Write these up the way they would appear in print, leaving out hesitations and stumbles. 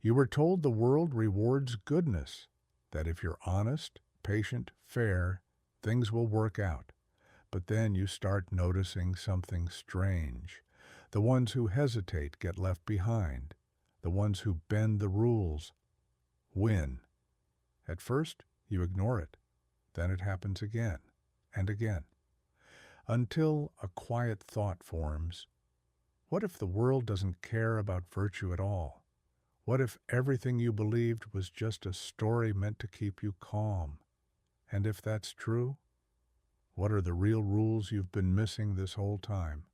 You were told the world rewards goodness, that if you're honest, patient, fair, things will work out. But then you start noticing something strange. The ones who hesitate get left behind. The ones who bend the rules win. At first, you ignore it. Then it happens again and again, until a quiet thought forms. What if the world doesn't care about virtue at all? What if everything you believed was just a story meant to keep you calm? And if that's true, what are the real rules you've been missing this whole time?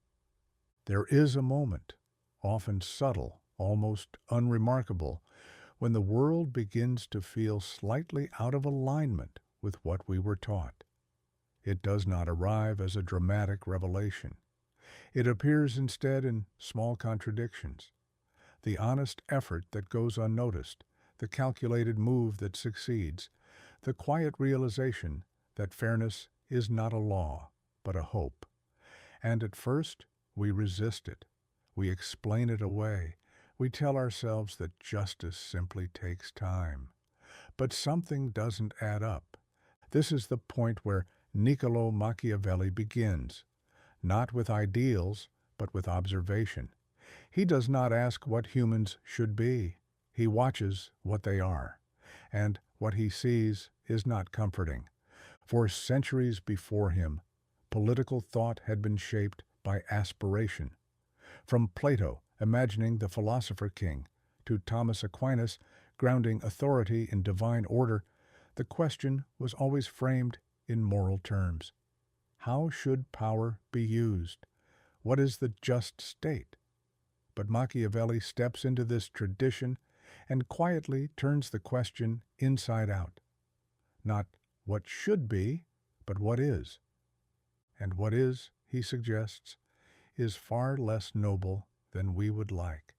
There is a moment, often subtle, almost unremarkable, when the world begins to feel slightly out of alignment with what we were taught. It does not arrive as a dramatic revelation. It appears instead in small contradictions. The honest effort that goes unnoticed, the calculated move that succeeds, the quiet realization that fairness is not a law, but a hope. And at first, we resist it. We explain it away. We tell ourselves that justice simply takes time. But something doesn't add up. This is the point where Niccolò Machiavelli begins, not with ideals, but with observation. He does not ask what humans should be. He watches what they are. And what he sees is not comforting. For centuries before him, political thought had been shaped by aspiration. From Plato imagining the philosopher king, to Thomas Aquinas grounding authority in divine order, the question was always framed in moral terms. How should power be used? What is the just state? But Machiavelli steps into this tradition and quietly turns the question inside out. Not what should be, but what is. And what is, he suggests, is far less noble than we would like.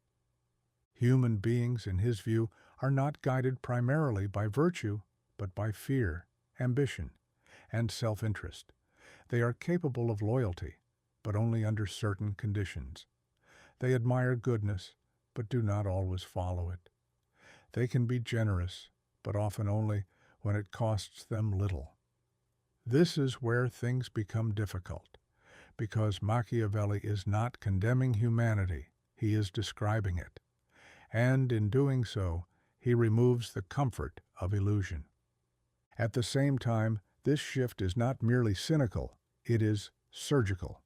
Human beings, in his view, are not guided primarily by virtue, but by fear, ambition, and self-interest. They are capable of loyalty, but only under certain conditions. They admire goodness, but do not always follow it. They can be generous, but often only when it costs them little. This is where things become difficult, because Machiavelli is not condemning humanity, he is describing it. And in doing so, he removes the comfort of illusion. At the same time, this shift is not merely cynical, it is surgical.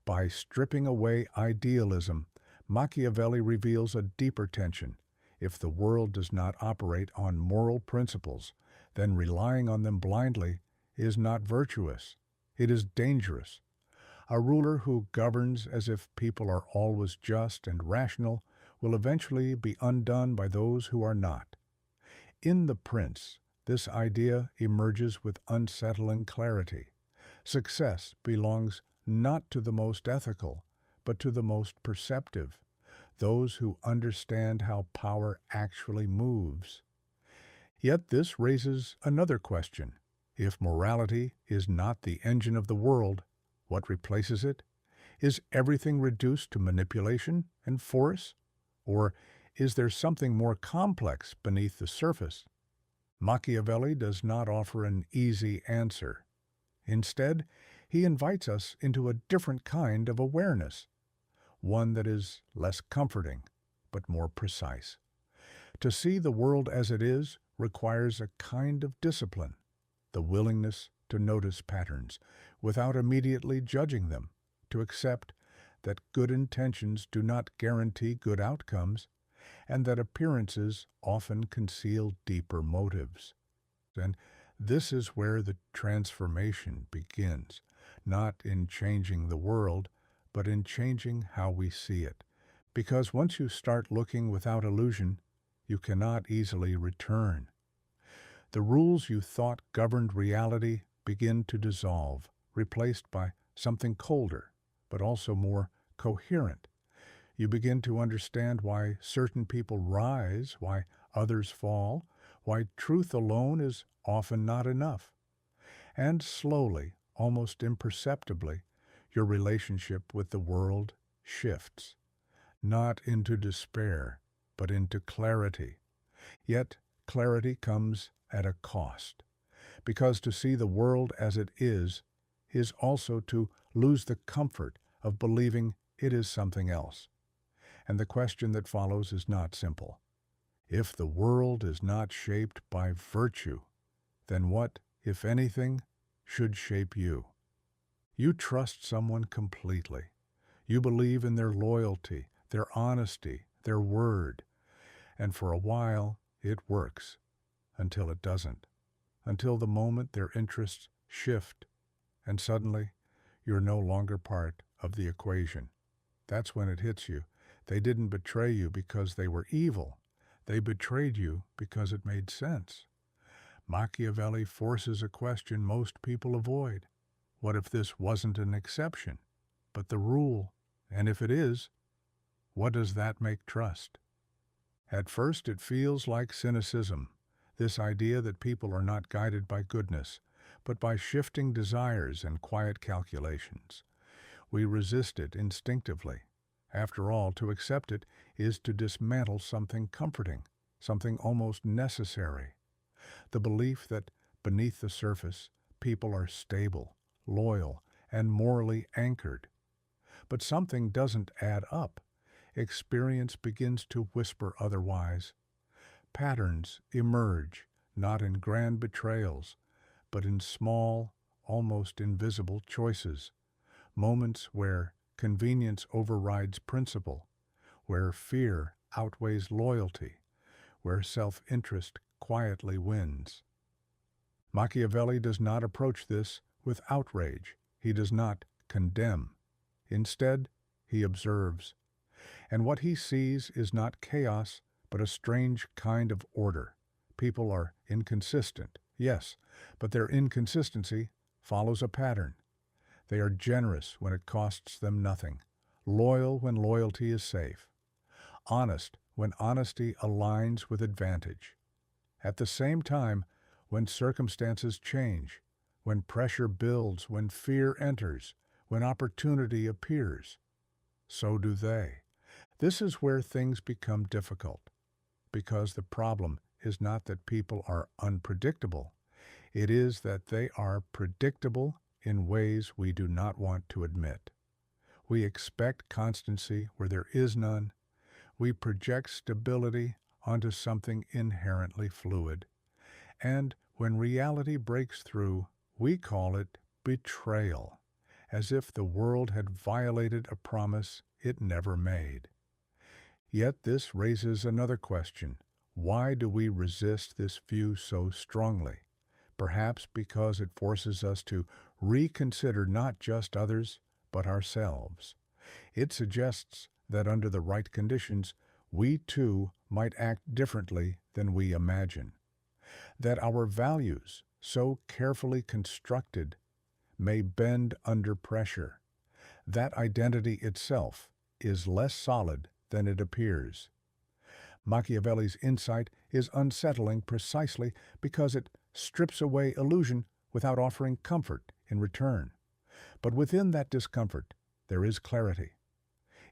By stripping away idealism, Machiavelli reveals a deeper tension. If the world does not operate on moral principles, then relying on them blindly is not virtuous. It is dangerous. A ruler who governs as if people are always just and rational will eventually be undone by those who are not. In The Prince, this idea emerges with unsettling clarity. Success belongs not to the most ethical, but to the most perceptive, those who understand how power actually moves. Yet this raises another question. If morality is not the engine of the world, what replaces it? Is everything reduced to manipulation and force? Or is there something more complex beneath the surface? Machiavelli does not offer an easy answer. Instead, he invites us into a different kind of awareness, one that is less comforting, but more precise. To see the world as it is requires a kind of discipline, the willingness to notice patterns without immediately judging them, to accept that good intentions do not guarantee good outcomes, and that appearances often conceal deeper motives. And this is where the transformation begins, not in changing the world, but in changing how we see it. Because once you start looking without illusion, you cannot easily return. The rules you thought governed reality begin to dissolve, replaced by something colder, but also more coherent. You begin to understand why certain people rise, why others fall, why truth alone is often not enough. And slowly, almost imperceptibly, your relationship with the world shifts, not into despair, but into clarity. Yet clarity comes at a cost, because to see the world as it is also to lose the comfort of believing it is something else. And the question that follows is not simple. If the world is not shaped by virtue, then what, if anything, should shape you? You trust someone completely. You believe in their loyalty, their honesty, their word. And for a while, it works, until it doesn't. Until the moment their interests shift, and suddenly you're no longer part of the equation. That's when it hits you. They didn't betray you because they were evil. They betrayed you because it made sense. Machiavelli forces a question most people avoid. What if this wasn't an exception, but the rule? And if it is, what does that make trust? At first it feels like cynicism, this idea that people are not guided by goodness, but by shifting desires and quiet calculations. We resist it instinctively. After all, to accept it is to dismantle something comforting, something almost necessary. The belief that beneath the surface, people are stable, loyal, and morally anchored. But something doesn't add up. Experience begins to whisper otherwise. Patterns emerge, not in grand betrayals, but in small, almost invisible choices. Moments where convenience overrides principle, where fear outweighs loyalty, where self-interest quietly wins. Machiavelli does not approach this with outrage. He does not condemn. Instead, he observes. And what he sees is not chaos, but a strange kind of order. People are inconsistent, yes, but their inconsistency follows a pattern. They are generous when it costs them nothing, loyal when loyalty is safe, honest when honesty aligns with advantage. At the same time, when circumstances change, when pressure builds, when fear enters, when opportunity appears, so do they. This is where things become difficult, because the problem is not that people are unpredictable. It is that they are predictable in ways we do not want to admit. We expect constancy where there is none. We project stability onto something inherently fluid. And when reality breaks through, we call it betrayal, as if the world had violated a promise it never made. Yet this raises another question. Why do we resist this view so strongly? Perhaps because it forces us to reconsider not just others, but ourselves. It suggests that under the right conditions, we too might act differently than we imagine. That our values, so carefully constructed, may bend under pressure. That identity itself is less solid than it appears. Machiavelli's insight is unsettling precisely because it strips away illusion without offering comfort in return. But within that discomfort, there is clarity.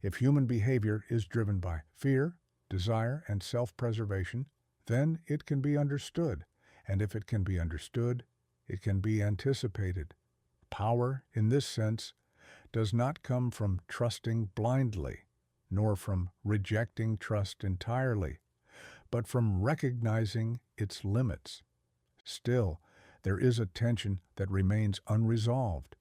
If human behavior is driven by fear, desire, and self-preservation, then it can be understood. And if it can be understood, it can be anticipated. Power, in this sense, does not come from trusting blindly, nor from rejecting trust entirely, but from recognizing its limits. Still, there is a tension that remains unresolved,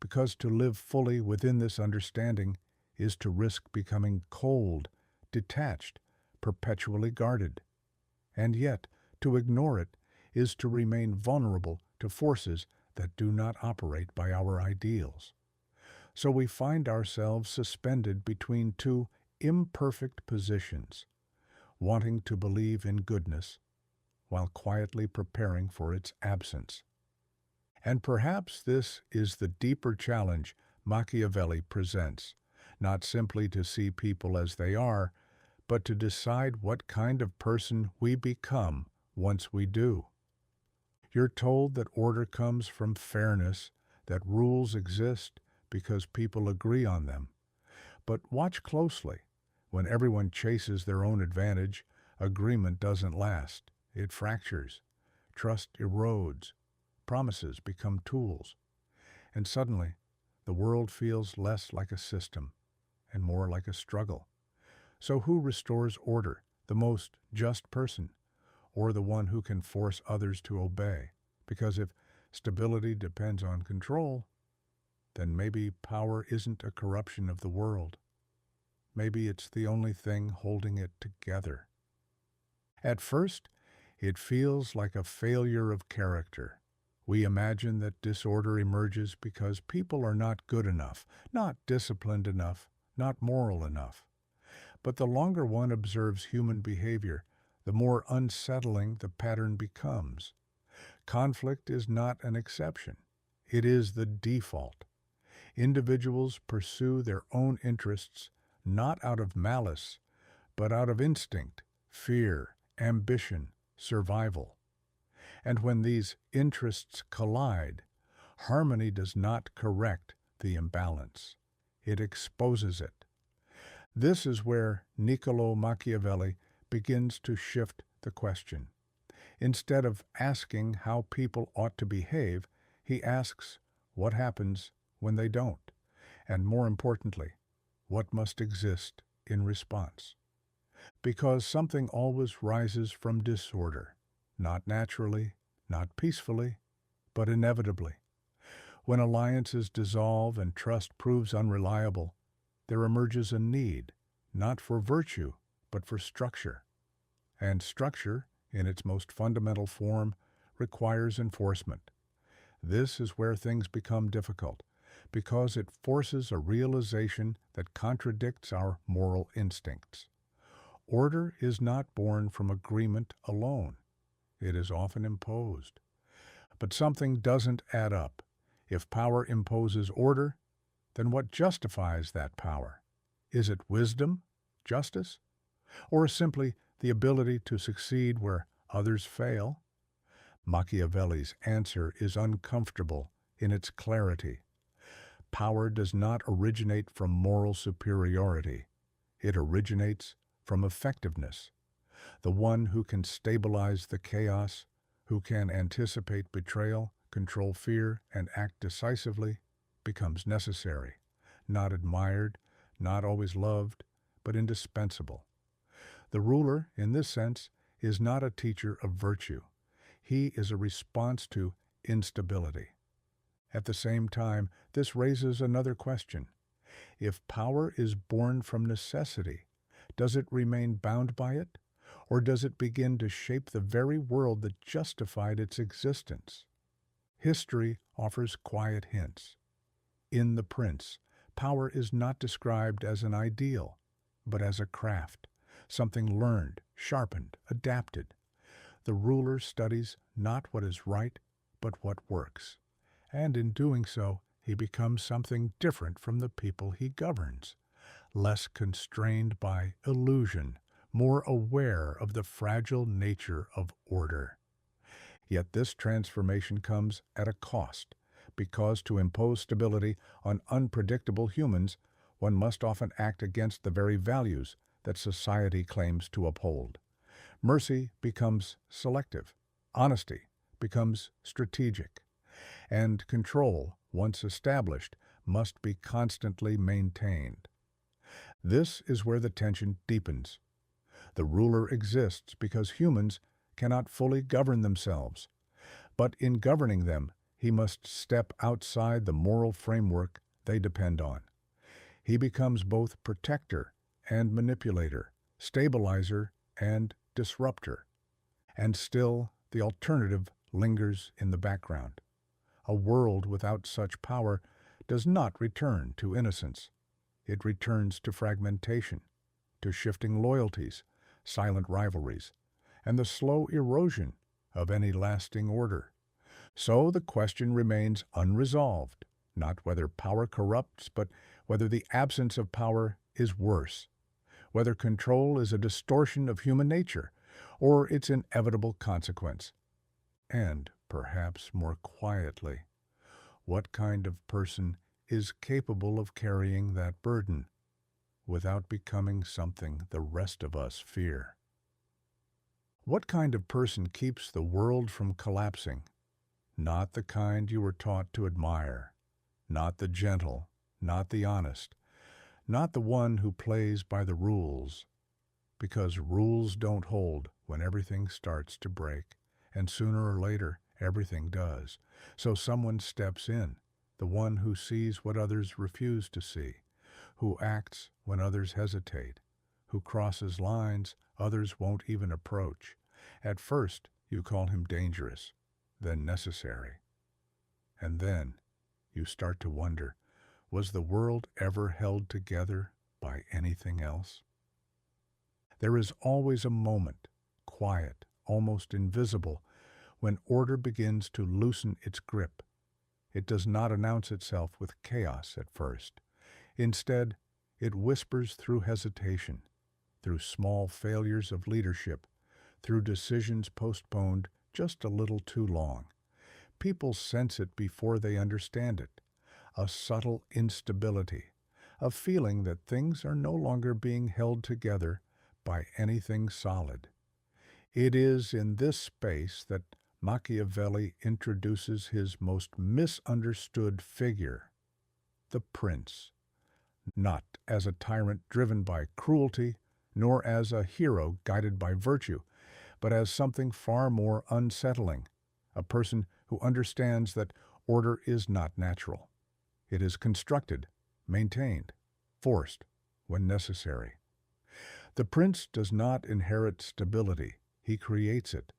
because to live fully within this understanding is to risk becoming cold, detached, perpetually guarded. And yet, to ignore it is to remain vulnerable to forces that do not operate by our ideals. So we find ourselves suspended between two imperfect positions, wanting to believe in goodness while quietly preparing for its absence. And perhaps this is the deeper challenge Machiavelli presents, not simply to see people as they are, but to decide what kind of person we become once we do. You're told that order comes from fairness, that rules exist because people agree on them. But watch closely. When everyone chases their own advantage, agreement doesn't last. It fractures. Trust erodes. Promises become tools. And suddenly, the world feels less like a system and more like a struggle. So who restores order, the most just person, or the one who can force others to obey? Because if stability depends on control, then maybe power isn't a corruption of the world. Maybe it's the only thing holding it together. At first, it feels like a failure of character. We imagine that disorder emerges because people are not good enough, not disciplined enough, not moral enough. But the longer one observes human behavior, the more unsettling the pattern becomes. Conflict is not an exception. It is the default. Individuals pursue their own interests not out of malice, but out of instinct, fear, ambition, survival. And when these interests collide, harmony does not correct the imbalance. It exposes it. This is where Niccolò Machiavelli begins to shift the question. Instead of asking how people ought to behave, he asks what happens when they don't, and more importantly, what must exist in response. Because something always rises from disorder, not naturally, not peacefully, but inevitably. When alliances dissolve and trust proves unreliable, there emerges a need, not for virtue, but for structure. And structure, in its most fundamental form, requires enforcement. This is where things become difficult, because it forces a realization that contradicts our moral instincts. Order is not born from agreement alone. It is often imposed. But something doesn't add up. If power imposes order, then what justifies that power? Is it wisdom, justice, or simply the ability to succeed where others fail? Machiavelli's answer is uncomfortable in its clarity. Power does not originate from moral superiority. It originates from effectiveness. The one who can stabilize the chaos, who can anticipate betrayal, control fear, and act decisively, becomes necessary, not admired, not always loved, but indispensable. The ruler, in this sense, is not a teacher of virtue. He is a response to instability. At the same time, this raises another question. If power is born from necessity, does it remain bound by it, or does it begin to shape the very world that justified its existence? History offers quiet hints. In The Prince, power is not described as an ideal, but as a craft, something learned, sharpened, adapted. The ruler studies not what is right, but what works. And in doing so, he becomes something different from the people he governs, less constrained by illusion, more aware of the fragile nature of order. Yet this transformation comes at a cost, because to impose stability on unpredictable humans, one must often act against the very values that society claims to uphold. Mercy becomes selective, honesty becomes strategic, and control, once established, must be constantly maintained. This is where the tension deepens. The ruler exists because humans cannot fully govern themselves, but in governing them, he must step outside the moral framework they depend on. He becomes both protector and manipulator, stabilizer and disruptor. And still, the alternative lingers in the background. A world without such power does not return to innocence. It returns to fragmentation, to shifting loyalties, silent rivalries, and the slow erosion of any lasting order. So the question remains unresolved, not whether power corrupts, but whether the absence of power is worse, whether control is a distortion of human nature or its inevitable consequence. And, perhaps more quietly, what kind of person is capable of carrying that burden? without becoming something the rest of us fear. What kind of person keeps the world from collapsing? Not the kind you were taught to admire, not the gentle, not the honest, not the one who plays by the rules, because rules don't hold when everything starts to break, and sooner or later everything does. So someone steps in, the one who sees what others refuse to see, who acts when others hesitate, who crosses lines others won't even approach. At first, you call him dangerous, then necessary. And then you start to wonder, was the world ever held together by anything else? There is always a moment, quiet, almost invisible, when order begins to loosen its grip. It does not announce itself with chaos at first. Instead, it whispers through hesitation, through small failures of leadership, through decisions postponed just a little too long. People sense it before they understand it, a subtle instability, a feeling that things are no longer being held together by anything solid. It is in this space that Machiavelli introduces his most misunderstood figure, the prince, not as a tyrant driven by cruelty, nor as a hero guided by virtue, but as something far more unsettling, a person who understands that order is not natural. It is constructed, maintained, forced when necessary. The prince does not inherit stability, he creates it,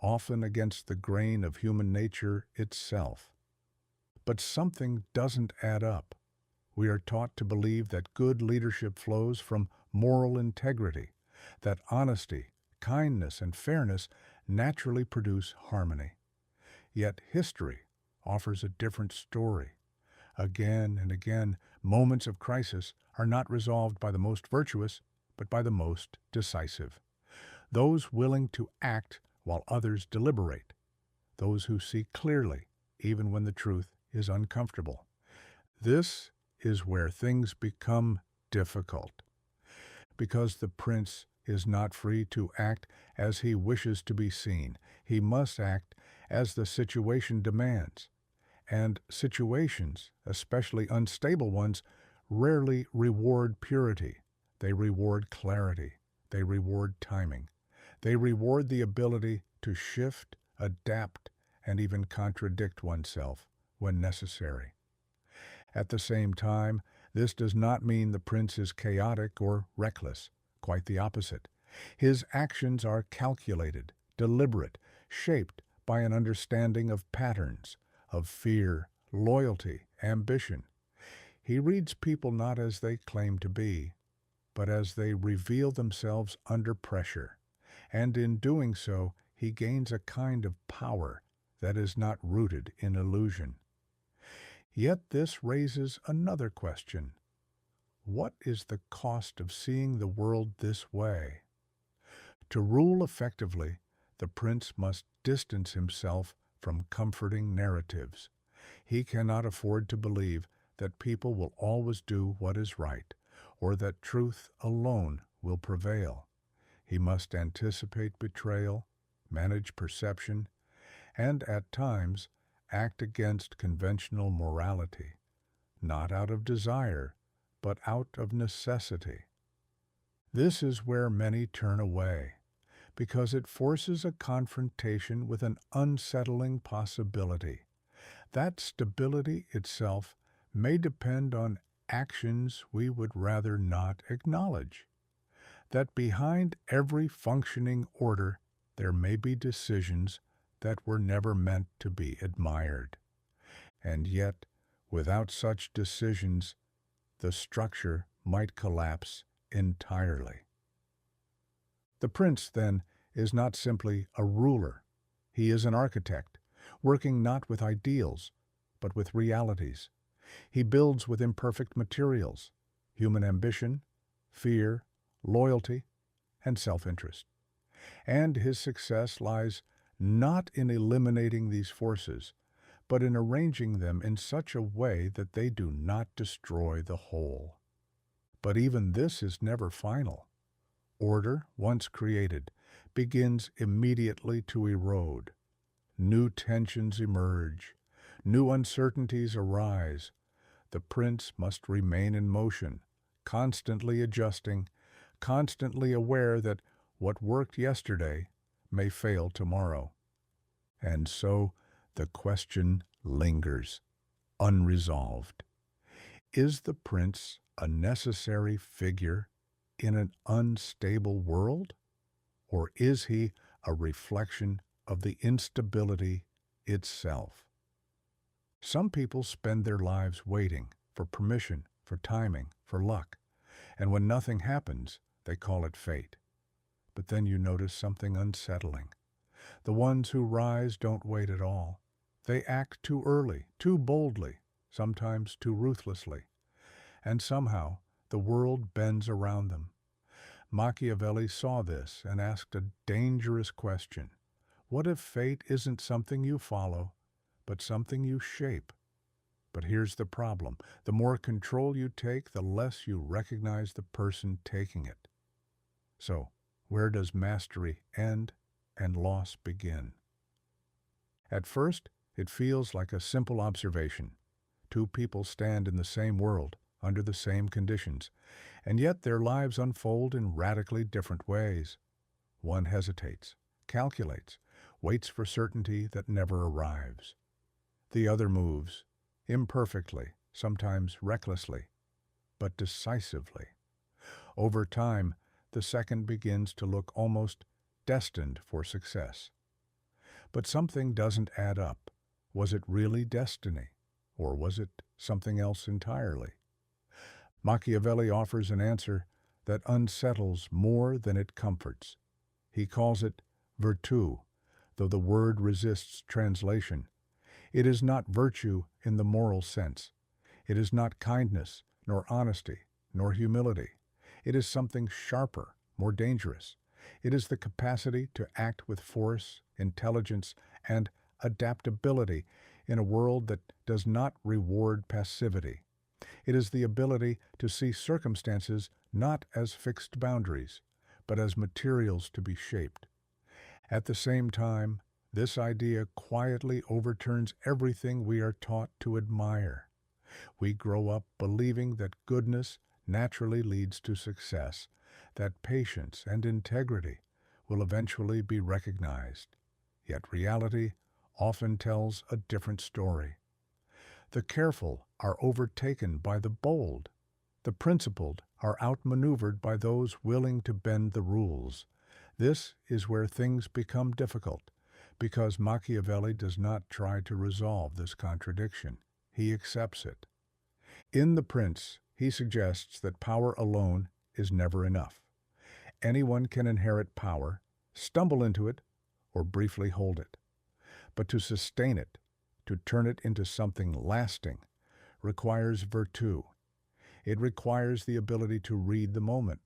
often against the grain of human nature itself. But something doesn't add up. We are taught to believe that good leadership flows from moral integrity, that honesty, kindness, and fairness naturally produce harmony. Yet history offers a different story. Again and again, moments of crisis are not resolved by the most virtuous, but by the most decisive. Those willing to act while others deliberate. Those who see clearly, even when the truth is uncomfortable. This is where things become difficult, because the prince is not free to act as he wishes to be seen. He must act as the situation demands. And situations, especially unstable ones, rarely reward purity. They reward clarity. They reward timing. They reward the ability to shift, adapt, and even contradict oneself when necessary. At the same time, this does not mean the prince is chaotic or reckless. Quite the opposite. His actions are calculated, deliberate, shaped by an understanding of patterns, of fear, loyalty, ambition. He reads people not as they claim to be, but as they reveal themselves under pressure. And in doing so, he gains a kind of power that is not rooted in illusion. Yet this raises another question. What is the cost of seeing the world this way? To rule effectively, the prince must distance himself from comforting narratives. He cannot afford to believe that people will always do what is right, or that truth alone will prevail. He must anticipate betrayal, manage perception, and at times act against conventional morality, not out of desire, but out of necessity. This is where many turn away, because it forces a confrontation with an unsettling possibility. That stability itself may depend on actions we would rather not acknowledge. That behind every functioning order there may be decisions that were never meant to be admired. And yet, without such decisions, the structure might collapse entirely. The prince, then, is not simply a ruler. He is an architect, working not with ideals, but with realities. He builds with imperfect materials, human ambition, fear, loyalty, and self-interest. And his success lies not in eliminating these forces, but in arranging them in such a way that they do not destroy the whole. But even this is never final. Order, once created, begins immediately to erode. New tensions emerge. New uncertainties arise. The prince must remain in motion, constantly adjusting, constantly aware that what worked yesterday may fail tomorrow. And so the question lingers, unresolved. Is the prince a necessary figure in an unstable world? Or is he a reflection of the instability itself? Some people spend their lives waiting for permission, for timing, for luck, and when nothing happens, they call it fate. But then you notice something unsettling. The ones who rise don't wait at all. They act too early, too boldly, sometimes too ruthlessly. And somehow the world bends around them. Machiavelli saw this and asked a dangerous question. What if fate isn't something you follow, but something you shape? But here's the problem. The more control you take, the less you recognize the person taking it. So, where does mastery end and loss begin? At first, it feels like a simple observation. Two people stand in the same world, under the same conditions, and yet their lives unfold in radically different ways. One hesitates, calculates, waits for certainty that never arrives. The other moves, imperfectly, sometimes recklessly, but decisively. Over time, the second begins to look almost destined for success. But something doesn't add up. Was it really destiny, or was it something else entirely? Machiavelli offers an answer that unsettles more than it comforts. He calls it virtù, though the word resists translation. It is not virtue in the moral sense. It is not kindness, nor honesty, nor humility. It is something sharper, more dangerous. It is the capacity to act with force, intelligence, and adaptability in a world that does not reward passivity. It is the ability to see circumstances not as fixed boundaries, but as materials to be shaped. At the same time, this idea quietly overturns everything we are taught to admire. We grow up believing that goodness naturally leads to success, that patience and integrity will eventually be recognized. Yet reality often tells a different story. The careful are overtaken by the bold. The principled are outmaneuvered by those willing to bend the rules. This is where things become difficult, because Machiavelli does not try to resolve this contradiction. He accepts it. In The Prince, he suggests that power alone is never enough. Anyone can inherit power, stumble into it, or briefly hold it. But to sustain it, to turn it into something lasting, requires virtù. It requires the ability to read the moment,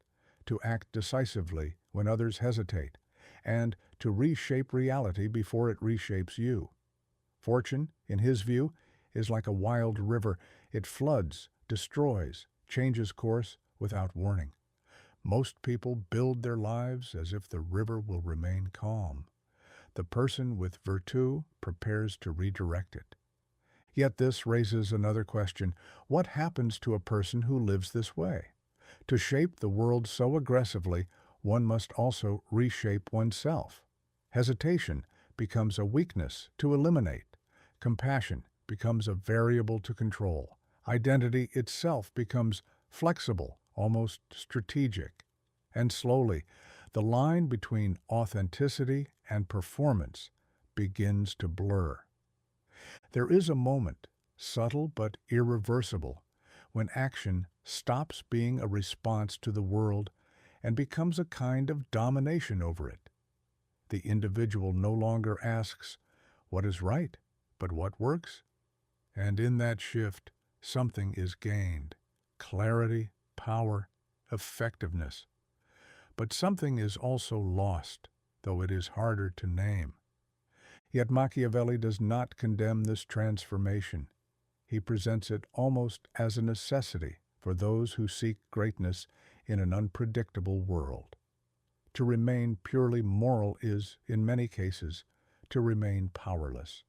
to act decisively when others hesitate, and to reshape reality before it reshapes you. Fortune, in his view, is like a wild river. It floods, destroys, changes course without warning. Most people build their lives as if the river will remain calm. The person with virtù prepares to redirect it. Yet this raises another question. What happens to a person who lives this way? To shape the world so aggressively, one must also reshape oneself. Hesitation becomes a weakness to eliminate. Compassion becomes a variable to control. Identity itself becomes flexible, almost strategic. And slowly, the line between authenticity and performance begins to blur. There is a moment, subtle but irreversible, when action stops being a response to the world and becomes a kind of domination over it. The individual no longer asks, "What is right?" but "What works?" And in that shift, something is gained: clarity, power, effectiveness. But something is also lost, though it is harder to name. Yet Machiavelli does not condemn this transformation. He presents it almost as a necessity, for those who seek greatness in an unpredictable world. To remain purely moral is, in many cases, to remain powerless.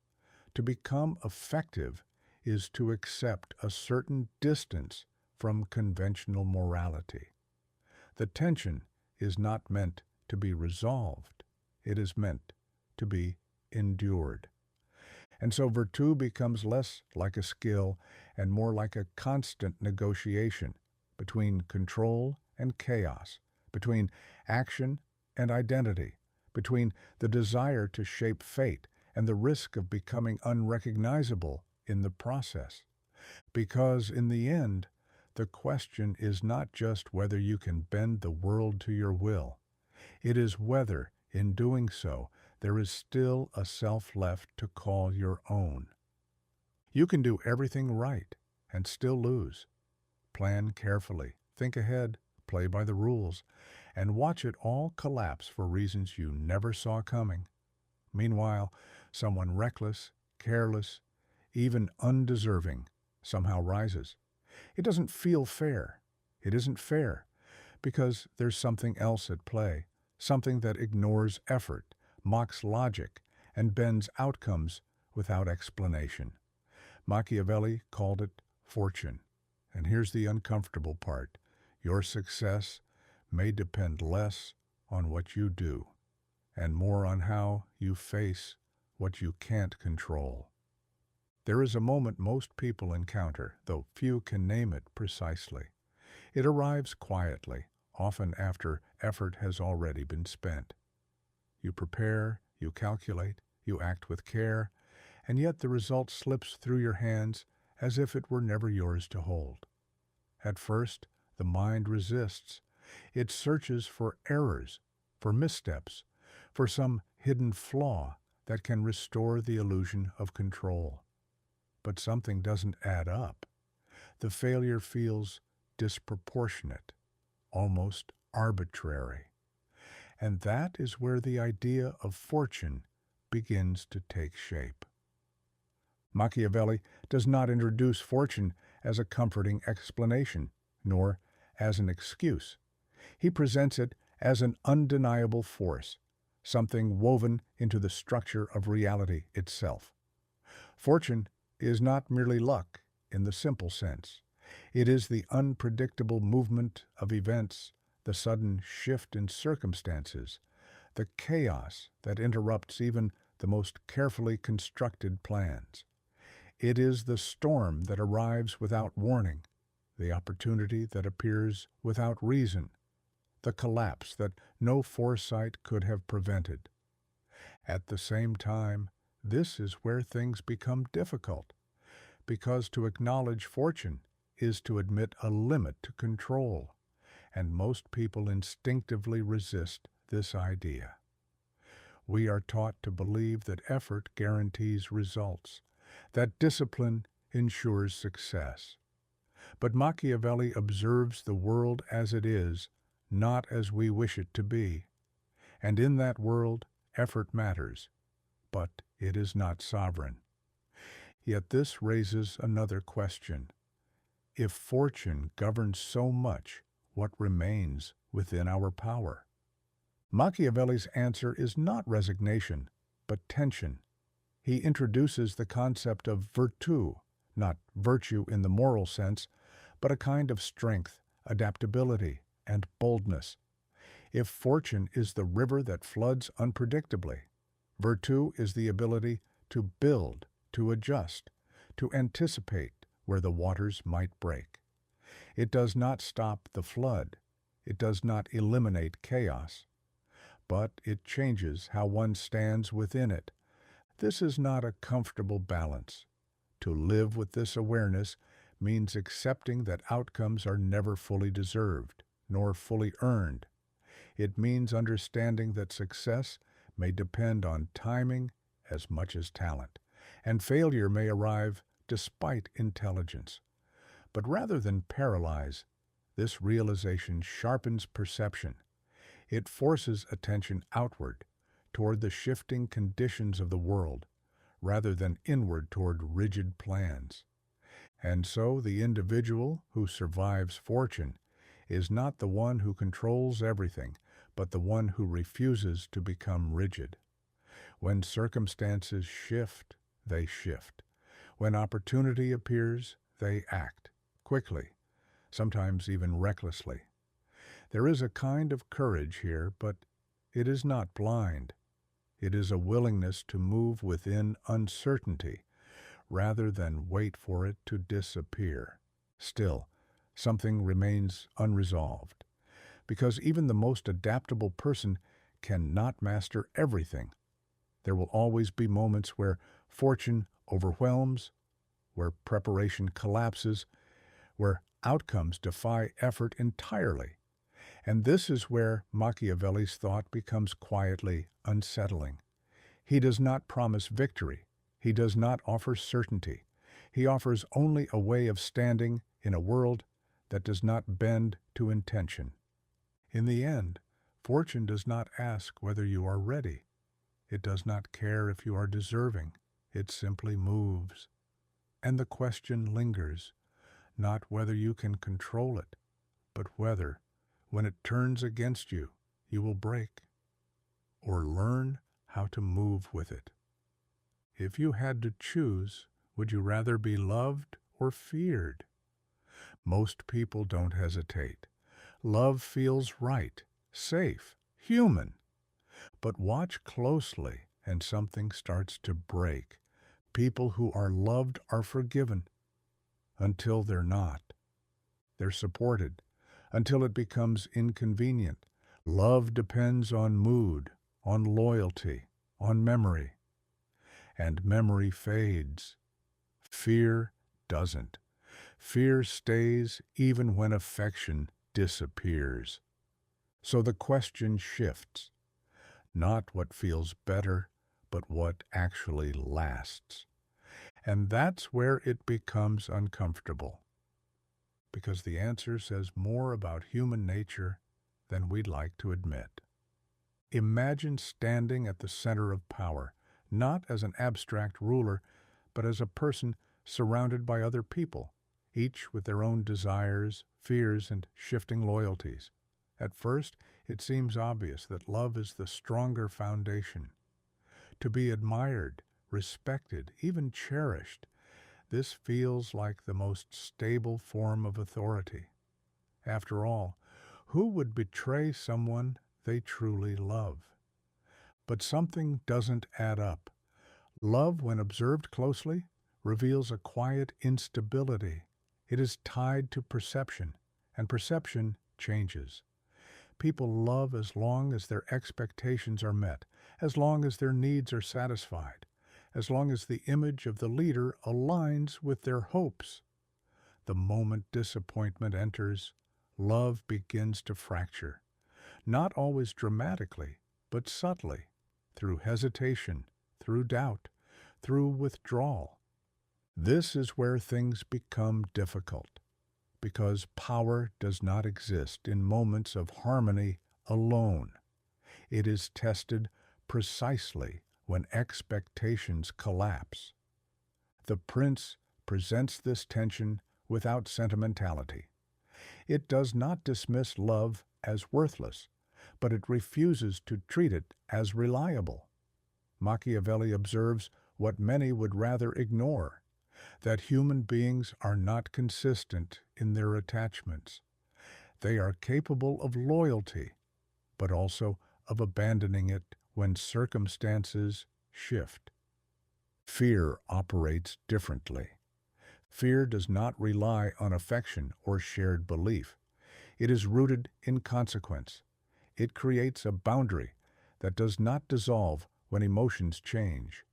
To become effective is to accept a certain distance from conventional morality. The tension is not meant to be resolved. It is meant to be endured. And so virtue becomes less like a skill and more like a constant negotiation between control and chaos, between action and identity, between the desire to shape fate and the risk of becoming unrecognizable in the process. Because in the end, the question is not just whether you can bend the world to your will. It is whether, in doing so, there is still a self left to call your own. You can do everything right and still lose. Plan carefully, think ahead, play by the rules, and watch it all collapse for reasons you never saw coming. Meanwhile, someone reckless, careless, even undeserving somehow rises. It doesn't feel fair. It isn't fair because there's something else at play, something that ignores effort, mocks logic, and bends outcomes without explanation. Machiavelli called it fortune. And here's the uncomfortable part. Your success may depend less on what you do and more on how you face what you can't control. There is a moment most people encounter, though few can name it precisely. It arrives quietly, often after effort has already been spent. You prepare, you calculate, you act with care, and yet the result slips through your hands as if it were never yours to hold. At first, the mind resists. It searches for errors, for missteps, for some hidden flaw that can restore the illusion of control. But something doesn't add up. The failure feels disproportionate, almost arbitrary. And that is where the idea of fortune begins to take shape. Machiavelli does not introduce fortune as a comforting explanation, nor as an excuse. He presents it as an undeniable force, something woven into the structure of reality itself. Fortune is not merely luck in the simple sense. It is the unpredictable movement of events, the sudden shift in circumstances, the chaos that interrupts even the most carefully constructed plans. It is the storm that arrives without warning, the opportunity that appears without reason, the collapse that no foresight could have prevented. At the same time, this is where things become difficult, because to acknowledge fortune is to admit a limit to control, and most people instinctively resist this idea. We are taught to believe that effort guarantees results, that discipline ensures success. But Machiavelli observes the world as it is, not as we wish it to be. And in that world, effort matters, but it is not sovereign. Yet this raises another question. If fortune governs so much, what remains within our power? Machiavelli's answer is not resignation, but tension. He introduces the concept of virtù, not virtue in the moral sense, but a kind of strength, adaptability, and boldness. If fortune is the river that floods unpredictably, virtù is the ability to build, to adjust, to anticipate where the waters might break. It does not stop the flood. It does not eliminate chaos. But it changes how one stands within it. This is not a comfortable balance. To live with this awareness means accepting that outcomes are never fully deserved, nor fully earned. It means understanding that success may depend on timing as much as talent, and failure may arrive despite intelligence. But rather than paralyze, this realization sharpens perception. It forces attention outward, toward the shifting conditions of the world, rather than inward toward rigid plans. And so the individual who survives fortune is not the one who controls everything, but the one who refuses to become rigid. When circumstances shift, they shift. When opportunity appears, they act quickly, sometimes even recklessly. There is a kind of courage here, but it is not blind. It is a willingness to move within uncertainty rather than wait for it to disappear. Still, something remains unresolved, because even the most adaptable person cannot master everything. There will always be moments where fortune overwhelms, where preparation collapses, where outcomes defy effort entirely. And this is where Machiavelli's thought becomes quietly unsettling. He does not promise victory. He does not offer certainty. He offers only a way of standing in a world that does not bend to intention. In the end, fortune does not ask whether you are ready. It does not care if you are deserving. It simply moves. And the question lingers, not whether you can control it, but whether, when it turns against you, you will break or learn how to move with it. If you had to choose, would you rather be loved or feared? Most people don't hesitate. Love feels right, safe, human. But watch closely and something starts to break. People who are loved are forgiven until they're not. They're supported until it becomes inconvenient. Love depends on mood, on loyalty, on memory. And memory fades. Fear doesn't. Fear stays even when affection disappears. So the question shifts. Not what feels better, but what actually lasts. And that's where it becomes uncomfortable, because the answer says more about human nature than we'd like to admit. Imagine standing at the center of power, not as an abstract ruler, but as a person surrounded by other people, each with their own desires, fears, and shifting loyalties. At first, it seems obvious that love is the stronger foundation. To be admired, respected, even cherished, this feels like the most stable form of authority. After all, who would betray someone they truly love? But something doesn't add up. Love, when observed closely, reveals a quiet instability. It is tied to perception, and perception changes. People love as long as their expectations are met, as long as their needs are satisfied, as long as the image of the leader aligns with their hopes. The moment disappointment enters, love begins to fracture, not always dramatically, but subtly, through hesitation, through doubt, through withdrawal. This is where things become difficult, because power does not exist in moments of harmony alone. It is tested precisely when expectations collapse. The prince presents this tension without sentimentality. It does not dismiss love as worthless, but it refuses to treat it as reliable. Machiavelli observes what many would rather ignore, that human beings are not consistent in their attachments. They are capable of loyalty, but also of abandoning it when circumstances shift. Fear operates differently. Fear does not rely on affection or shared belief. It is rooted in consequence. It creates a boundary that does not dissolve when emotions change.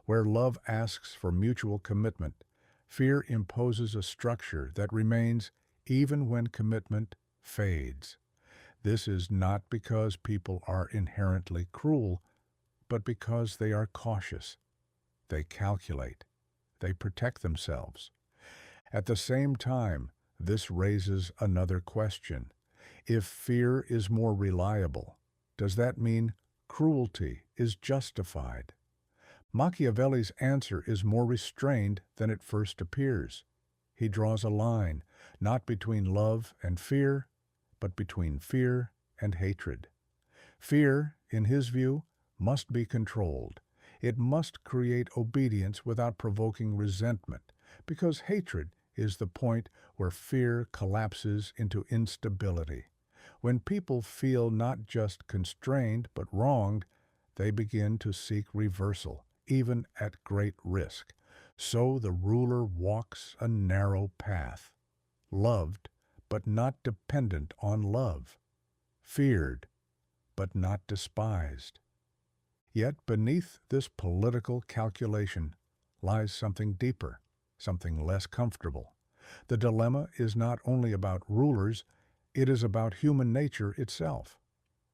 Where love asks for mutual commitment, fear imposes a structure that remains even when commitment fades. This is not because people are inherently cruel, but because they are cautious. They calculate. They protect themselves. At the same time, this raises another question. If fear is more reliable, does that mean cruelty is justified? Machiavelli's answer is more restrained than it first appears. He draws a line, not between love and fear, but between fear and hatred. Fear, in his view, must be controlled. It must create obedience without provoking resentment, because hatred is the point where fear collapses into instability. When people feel not just constrained but wronged, they begin to seek reversal, even at great risk. So the ruler walks a narrow path, loved but not dependent on love, feared but not despised. Yet beneath this political calculation lies something deeper, something less comfortable. The dilemma is not only about rulers, it is about human nature itself.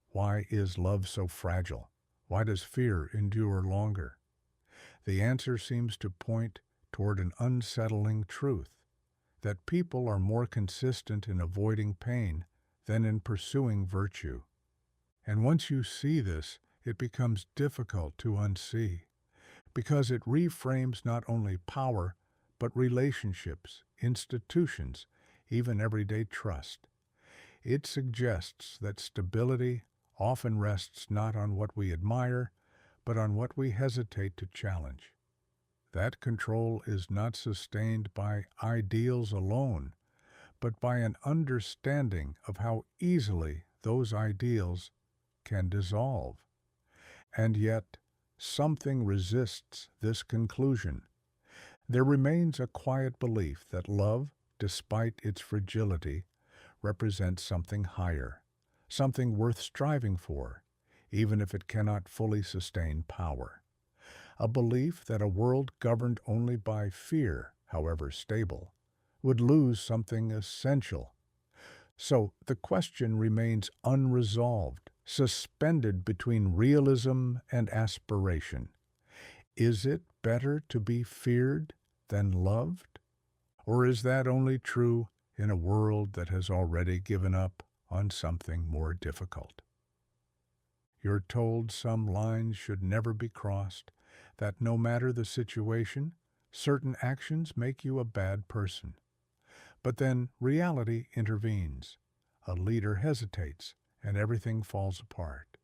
Why is love so fragile? Why does fear endure longer? The answer seems to point toward an unsettling truth, that people are more consistent in avoiding pain than in pursuing virtue. And once you see this, it becomes difficult to unsee, because it reframes not only power, but relationships, institutions, even everyday trust. It suggests that stability often rests not on what we admire, but on what we hesitate to challenge. That control is not sustained by ideals alone, but by an understanding of how easily those ideals can dissolve. And yet, something resists this conclusion. There remains a quiet belief that love, despite its fragility, represents something higher, something worth striving for, even if it cannot fully sustain power. A belief that a world governed only by fear, however stable, would lose something essential. So the question remains unresolved, suspended between realism and aspiration. Is it better to be feared than loved? Or is that only true in a world that has already given up on something more difficult? You're told some lines should never be crossed, that no matter the situation, certain actions make you a bad person. But then reality intervenes. A leader hesitates, and everything falls apart.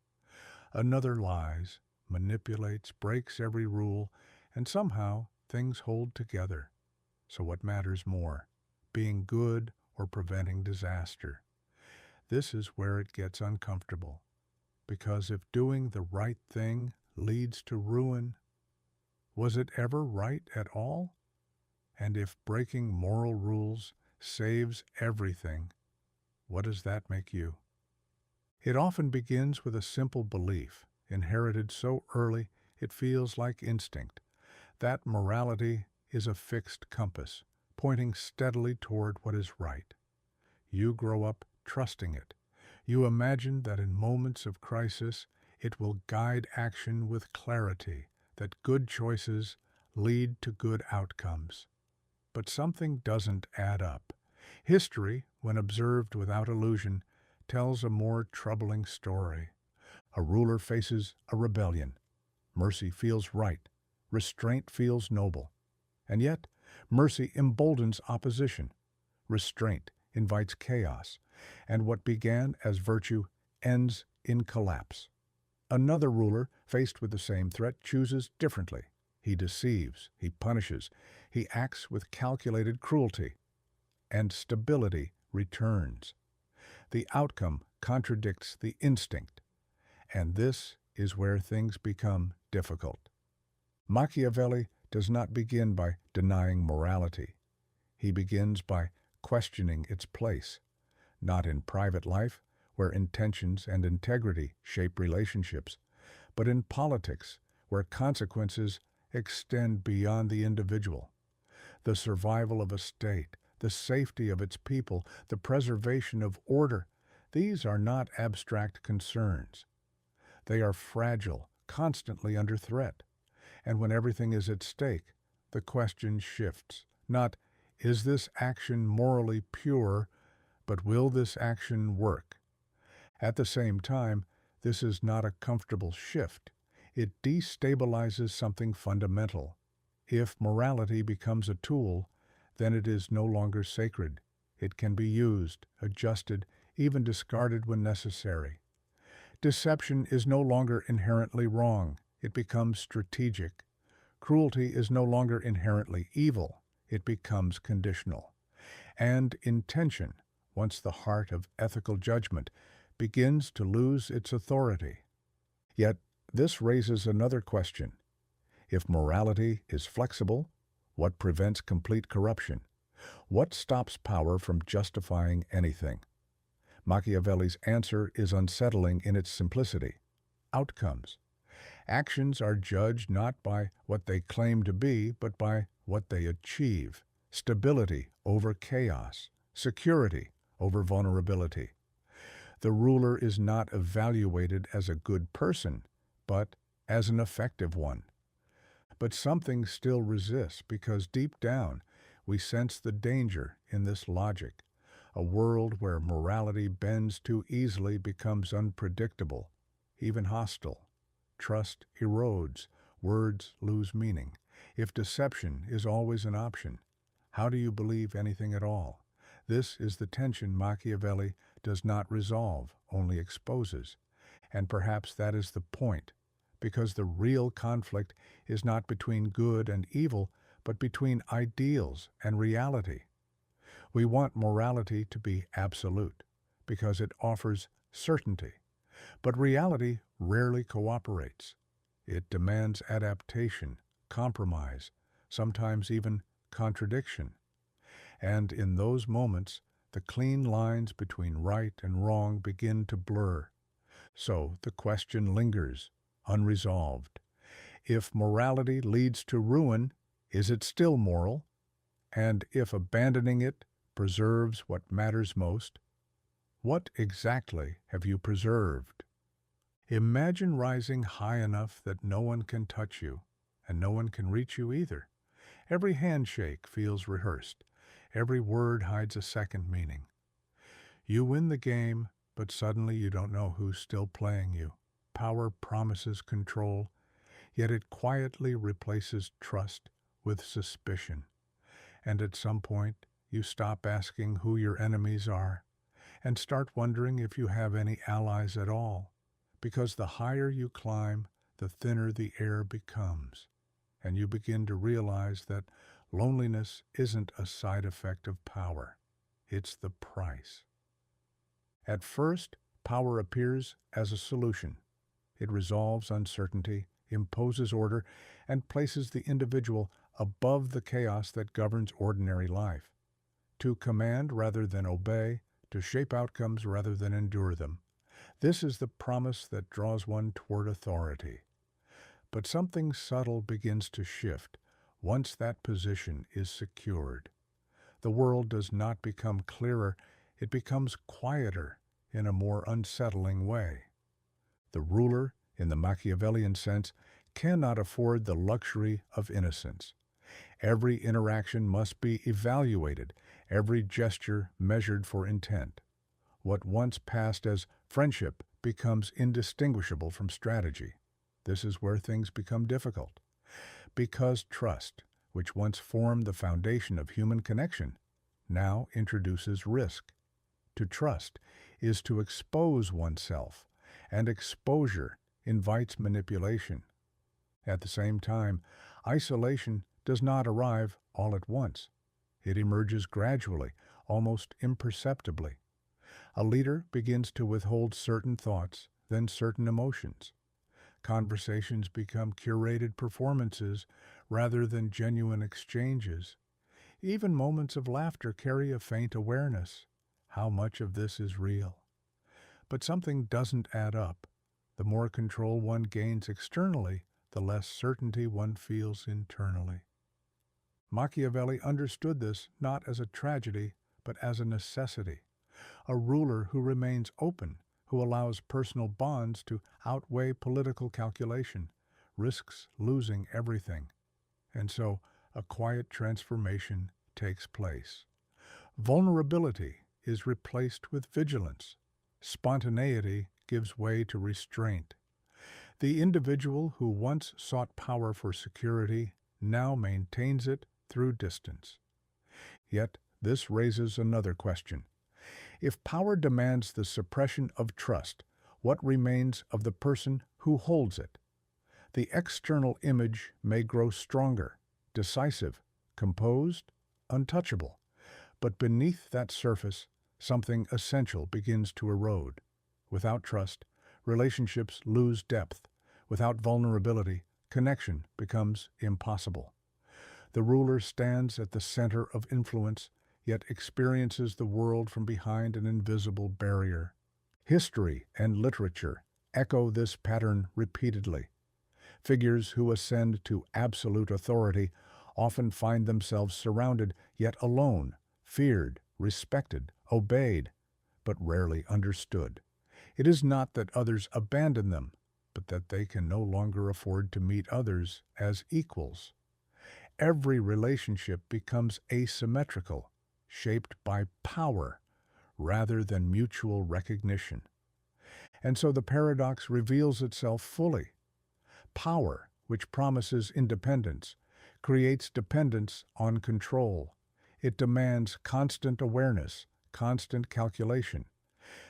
Another lies, manipulates, breaks every rule, and somehow things hold together. So what matters more, being good or preventing disaster? This is where it gets uncomfortable, because if doing the right thing leads to ruin, was it ever right at all? And if breaking moral rules saves everything, what does that make you? It often begins with a simple belief, inherited so early it feels like instinct, that morality is a fixed compass, pointing steadily toward what is right. You grow up trusting it. You imagine that in moments of crisis, it will guide action with clarity, that good choices lead to good outcomes. But something doesn't add up. History, when observed without illusion, tells a more troubling story. A ruler faces a rebellion. Mercy feels right. Restraint feels noble. And yet, mercy emboldens opposition. Restraint invites chaos. And what began as virtue ends in collapse. Another ruler, faced with the same threat, chooses differently. He deceives, he punishes, he acts with calculated cruelty. And stability returns. The outcome contradicts the instinct. And this is where things become difficult. Machiavelli does not begin by denying morality. He begins by questioning its place, not in private life, where intentions and integrity shape relationships, but in politics, where consequences extend beyond the individual. The survival of a state, the safety of its people, the preservation of order, these are not abstract concerns. They are fragile, constantly under threat. And when everything is at stake, the question shifts. Not, is this action morally pure, but will this action work? At the same time, this is not a comfortable shift. It destabilizes something fundamental. If morality becomes a tool, then it is no longer sacred. It can be used, adjusted, even discarded when necessary. Deception is no longer inherently wrong. It becomes strategic. Cruelty is no longer inherently evil. It becomes conditional. And intention, once the heart of ethical judgment, begins to lose its authority. Yet, this raises another question. If morality is flexible, what prevents complete corruption? What stops power from justifying anything? Machiavelli's answer is unsettling in its simplicity. Outcomes. Actions are judged not by what they claim to be, but by what they achieve. Stability over chaos. Security over vulnerability. The ruler is not evaluated as a good person, but as an effective one. But something still resists because deep down we sense the danger in this logic. A world where morality bends too easily becomes unpredictable, even hostile. Trust erodes, words lose meaning. If deception is always an option, how do you believe anything at all? This is the tension Machiavelli does not resolve, only exposes. And perhaps that is the point, because the real conflict is not between good and evil, but between ideals and reality. We want morality to be absolute, because it offers certainty. But reality rarely cooperates. It demands adaptation, compromise, sometimes even contradiction. And in those moments, the clean lines between right and wrong begin to blur. So the question lingers, unresolved. If morality leads to ruin, is it still moral? And if abandoning it preserves what matters most, what exactly have you preserved? Imagine rising high enough that no one can touch you, and no one can reach you either. Every handshake feels rehearsed. Every word hides a second meaning. You win the game, but suddenly you don't know who's still playing you. Power promises control, yet it quietly replaces trust with suspicion. And at some point, you stop asking who your enemies are and start wondering if you have any allies at all, because the higher you climb, the thinner the air becomes, and you begin to realize that loneliness isn't a side effect of power. It's the price. At first, power appears as a solution. It resolves uncertainty, imposes order, and places the individual above the chaos that governs ordinary life. To command rather than obey, to shape outcomes rather than endure them. This is the promise that draws one toward authority. But something subtle begins to shift once that position is secured. The world does not become clearer, it becomes quieter in a more unsettling way. The ruler, in the Machiavellian sense, cannot afford the luxury of innocence. Every interaction must be evaluated, every gesture measured for intent. What once passed as friendship becomes indistinguishable from strategy. This is where things become difficult. Because trust, which once formed the foundation of human connection, now introduces risk. To trust is to expose oneself, and exposure invites manipulation. At the same time, isolation does not arrive all at once. It emerges gradually, almost imperceptibly. A leader begins to withhold certain thoughts, then certain emotions. Conversations become curated performances rather than genuine exchanges. Even moments of laughter carry a faint awareness. How much of this is real? But something doesn't add up. The more control one gains externally, the less certainty one feels internally. Machiavelli understood this not as a tragedy, but as a necessity. A ruler who remains open, who allows personal bonds to outweigh political calculation, risks losing everything. And so, a quiet transformation takes place. Vulnerability is replaced with vigilance. Spontaneity gives way to restraint. The individual who once sought power for security now maintains it through distance. Yet this raises another question. If power demands the suppression of trust, what remains of the person who holds it? The external image may grow stronger, decisive, composed, untouchable, but beneath that surface, something essential begins to erode. Without trust, relationships lose depth. Without vulnerability, connection becomes impossible. The ruler stands at the center of influence, yet experiences the world from behind an invisible barrier. History and literature echo this pattern repeatedly. Figures who ascend to absolute authority often find themselves surrounded, yet alone, feared, respected, obeyed, but rarely understood. It is not that others abandon them, but that they can no longer afford to meet others as equals. Every relationship becomes asymmetrical, shaped by power rather than mutual recognition. And so the paradox reveals itself fully. Power, which promises independence, creates dependence on control. It demands constant awareness, constant calculation.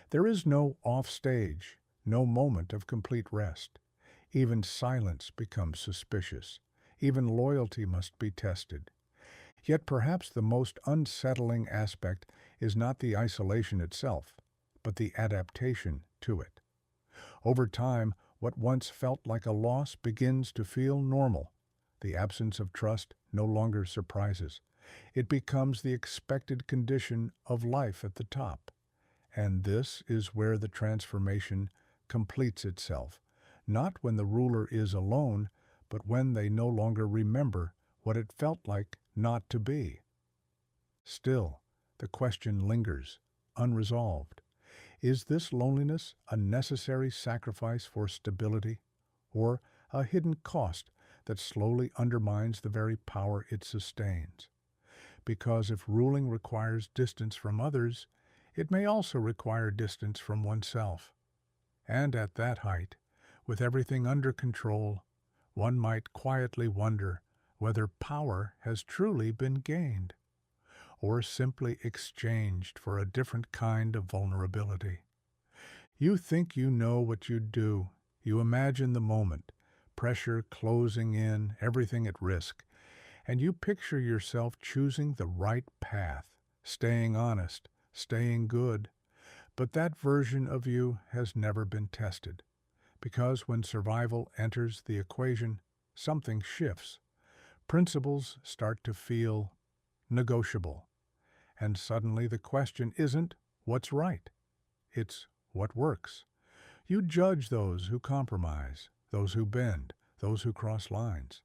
There is no offstage, no moment of complete rest. Even silence becomes suspicious. Even loyalty must be tested. Yet perhaps the most unsettling aspect is not the isolation itself, but the adaptation to it. Over time, what once felt like a loss begins to feel normal. The absence of trust no longer surprises. It becomes the expected condition of life at the top. And this is where the transformation completes itself, not when the ruler is alone, but when they no longer remember what it felt like not to be. Still, the question lingers, unresolved. Is this loneliness a necessary sacrifice for stability, or a hidden cost that slowly undermines the very power it sustains? Because if ruling requires distance from others, it may also require distance from oneself. And at that height, with everything under control, one might quietly wonder whether power has truly been gained, or simply exchanged for a different kind of vulnerability. You think you know what you'd do. You imagine the moment, pressure closing in, everything at risk, and you picture yourself choosing the right path, staying honest, staying good. But that version of you has never been tested, because when survival enters the equation, something shifts. Principles start to feel negotiable. And suddenly the question isn't what's right, it's what works. You judge those who compromise, those who bend, those who cross lines.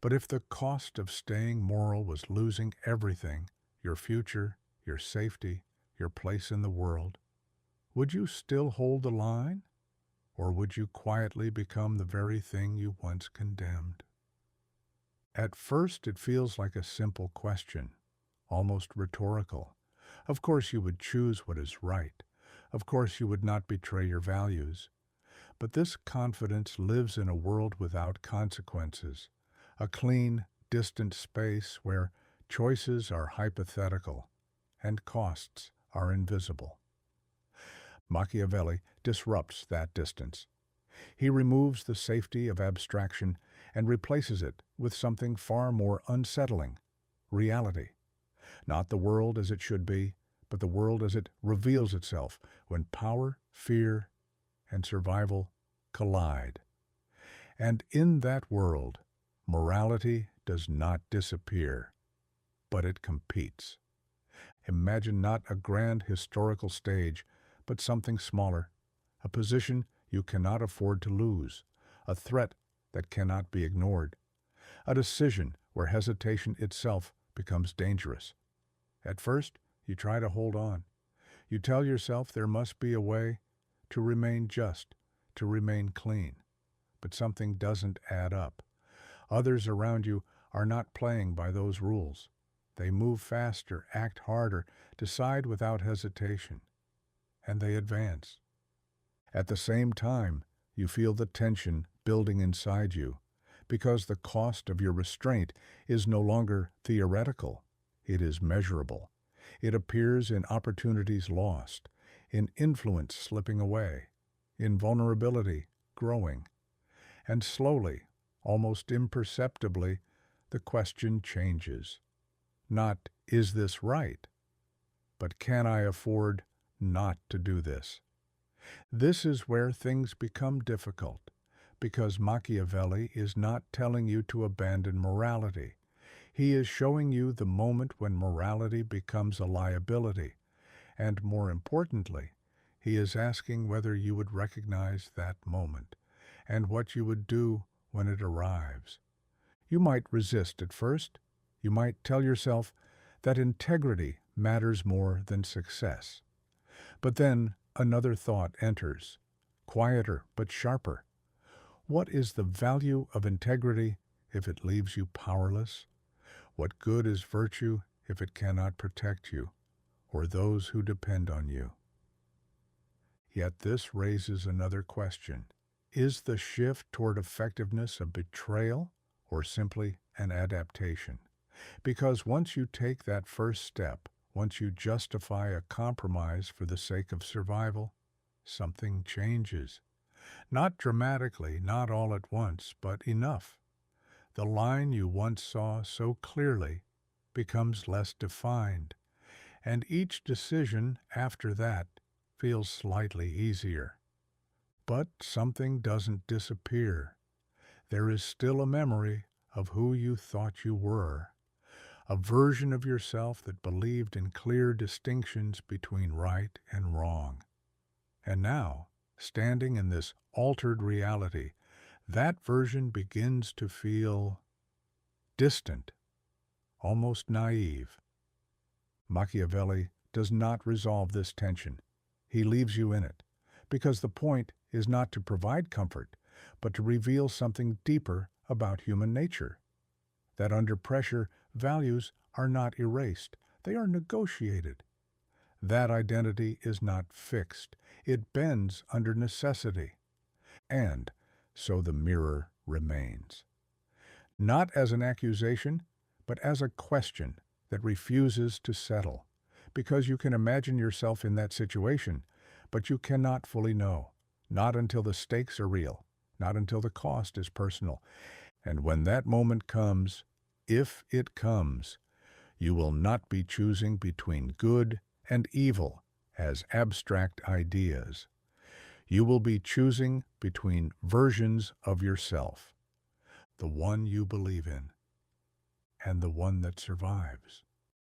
But if the cost of staying moral was losing everything, your future, your safety, your place in the world, would you still hold the line? Or would you quietly become the very thing you once condemned? At first it feels like a simple question, almost rhetorical. Of course you would choose what is right. Of course you would not betray your values. But this confidence lives in a world without consequences, a clean, distant space where choices are hypothetical and costs are invisible. Machiavelli disrupts that distance. He removes the safety of abstraction and replaces it with something far more unsettling, reality. Not the world as it should be, but the world as it reveals itself when power, fear, and survival collide. And in that world, morality does not disappear, but it competes. Imagine not a grand historical stage, but something smaller, a position you cannot afford to lose, a threat that cannot be ignored, a decision where hesitation itself becomes dangerous. At first, you try to hold on. You tell yourself there must be a way to remain just, to remain clean. But something doesn't add up. Others around you are not playing by those rules. They move faster, act harder, decide without hesitation. And they advance. At the same time, you feel the tension building inside you, because the cost of your restraint is no longer theoretical. It is measurable. It appears in opportunities lost, in influence slipping away, in vulnerability growing. And slowly, almost imperceptibly, the question changes. Not, is this right? But can I afford not to do this? This is where things become difficult, because Machiavelli is not telling you to abandon morality. He is showing you the moment when morality becomes a liability, and more importantly, he is asking whether you would recognize that moment, and what you would do when it arrives. You might resist at first. You might tell yourself that integrity matters more than success. But then another thought enters, quieter but sharper. What is the value of integrity if it leaves you powerless? What good is virtue if it cannot protect you or those who depend on you? Yet this raises another question. Is the shift toward effectiveness a betrayal or simply an adaptation? Because once you take that first step, once you justify a compromise for the sake of survival, something changes. Not dramatically, not all at once, but enough. The line you once saw so clearly becomes less defined, and each decision after that feels slightly easier. But something doesn't disappear. There is still a memory of who you thought you were, a version of yourself that believed in clear distinctions between right and wrong. And now, standing in this altered reality, that version begins to feel distant, almost naive. Machiavelli does not resolve this tension. He leaves you in it, because the point is not to provide comfort, but to reveal something deeper about human nature. That under pressure, values are not erased, they are negotiated. That identity is not fixed, it bends under necessity. And so the mirror remains. Not as an accusation, but as a question that refuses to settle. Because you can imagine yourself in that situation, but you cannot fully know. Not until the stakes are real, not until the cost is personal. And when that moment comes, if it comes, you will not be choosing between good and evil as abstract ideas. You will be choosing between versions of yourself, the one you believe in and the one that survives.